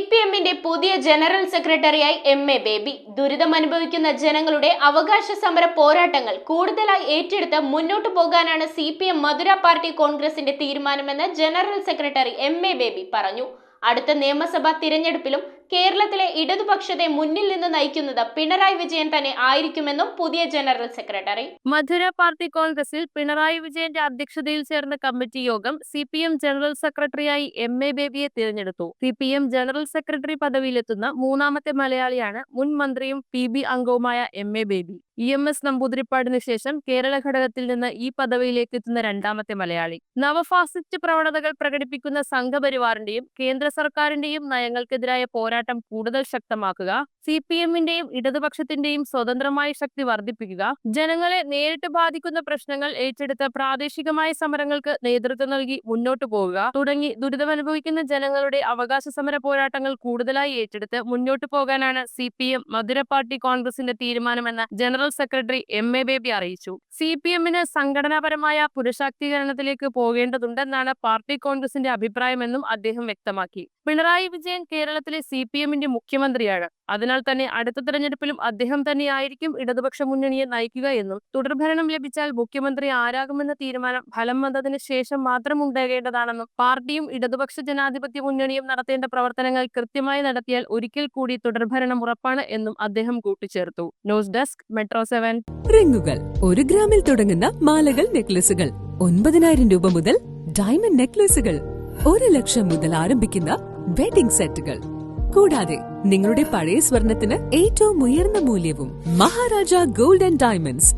CPMന്റെ പുതിയ ജനറൽ സെക്രട്ടറിയായി MA baby. ദുരിതമനുഭവിക്കുന്ന ജനങ്ങളുടെ അവകാശ സമര പോരാട്ടങ്ങൾ കൂടുതലായി ഏറ്റെടുത്ത് മുന്നോട്ടു പോകാനാണ് CPM മധുര പാർട്ടി കോൺഗ്രസിന്റെ തീരുമാനമെന്ന് ജനറൽ സെക്രട്ടറി MA ബേബി പറഞ്ഞു. അടുത്ത നിയമസഭാ തിരഞ്ഞെടുപ്പിലും കേരളത്തിലെ ഇടതുപക്ഷത്തെ മുന്നിൽ നിന്ന് നയിക്കുന്നത് പിണറായി വിജയൻ തന്നെ ആയിരിക്കുമെന്നും പുതിയ ജനറൽ സെക്രട്ടറി. മധുര പാർട്ടി കോൺഗ്രസിൽ പിണറായി വിജയന്റെ അധ്യക്ഷതയിൽ ചേർന്ന കമ്മിറ്റി യോഗം CPM ജനറൽ സെക്രട്ടറിയായി MA ബേബിയെ തിരഞ്ഞെടുത്തു. CPM ജനറൽ സെക്രട്ടറി പദവിയിലെത്തുന്ന മൂന്നാമത്തെ മലയാളിയാണ് മുൻ മന്ത്രിയും PB അംഗവുമായ MA ബേബി. EMS നമ്പൂതിരിപ്പാടിന് ശേഷം കേരള ഘടകത്തിൽ നിന്ന് ഈ പദവിയിലേക്ക് എത്തുന്ന രണ്ടാമത്തെ മലയാളി. നവഫാസിസ്റ്റ് പ്രവണതകൾ പ്രകടിപ്പിക്കുന്ന സംഘപരിവാറിന്റെയും കേന്ദ്ര സർക്കാരിന്റെയും നയങ്ങൾക്കെതിരായ പോരാട്ടം കൂടുതൽ ശക്തമാക്കുക, CPMന്റെയും ഇടതുപക്ഷത്തിന്റെയും സ്വതന്ത്രമായ ശക്തി വർദ്ധിപ്പിക്കുക, ജനങ്ങളെ നേരിട്ട് ബാധിക്കുന്ന പ്രശ്നങ്ങൾ ഏറ്റെടുത്ത് പ്രാദേശികമായ സമരങ്ങൾക്ക് നേതൃത്വം നൽകി മുന്നോട്ടു പോകുക തുടങ്ങി ദുരിതമനുഭവിക്കുന്ന ജനങ്ങളുടെ അവകാശ സമര പോരാട്ടങ്ങൾ കൂടുതലായി ഏറ്റെടുത്ത് മുന്നോട്ടു പോകാനാണ് CPM മധുര പാർട്ടി കോൺഗ്രസിന്റെ തീരുമാനമെന്ന് ജനറൽ സെക്രട്ടറി MA ബേബി അറിയിച്ചു. CPMന് സംഘടനാപരമായ പുനഃശാക്തീകരണത്തിലേക്ക് പോകേണ്ടതുണ്ടെന്നാണ് പാർട്ടി കോൺഗ്രസിന്റെ അഭിപ്രായമെന്നും അദ്ദേഹം വ്യക്തമാക്കി. പിണറായി വിജയൻ കേരളത്തിലെ CPMന്റെ മുഖ്യമന്ത്രിയാണ്. അതിനാൽ തന്നെ അടുത്ത തെരഞ്ഞെടുപ്പിലും അദ്ദേഹം തന്നെയായിരിക്കും ഇടതുപക്ഷ മുന്നണിയെ നയിക്കുക എന്നും തുടർഭരണം ലഭിച്ചാൽ മുഖ്യമന്ത്രി ആരാകുമെന്ന തീരുമാനം ഫലം വന്നതിന് ശേഷം മാത്രം ഉണ്ടാകേണ്ടതാണെന്നും പാർട്ടിയും ഇടതുപക്ഷ ജനാധിപത്യ മുന്നണിയും നടത്തേണ്ട പ്രവർത്തനങ്ങൾ കൃത്യമായി നടത്തിയാൽ ഒരിക്കൽ കൂടി തുടർഭരണം ഉറപ്പാണ് എന്നും അദ്ദേഹം കൂട്ടിച്ചേർത്തു. News desk Metro7. റിങ്ങുകൾ 1 ഗ്രാമിൽ തുടങ്ങുന്ന മാലകൾ, നെക്ലസുകൾ 9,000 രൂപ മുതൽ ഡയമണ്ട് നെക്ലസുകൾ 1 ലക്ഷം മുതൽ ആരംഭിക്കുന്ന വെഡിംഗ് സെറ്റുകൾ, കൂടാതെ നിങ്ങളുടെ പഴയ സ്വർണത്തിന് ഏറ്റവും ഉയർന്ന മൂല്യവും മഹാരാജ ഗോൾഡ് ആൻഡ് ഡയമണ്ട്സ്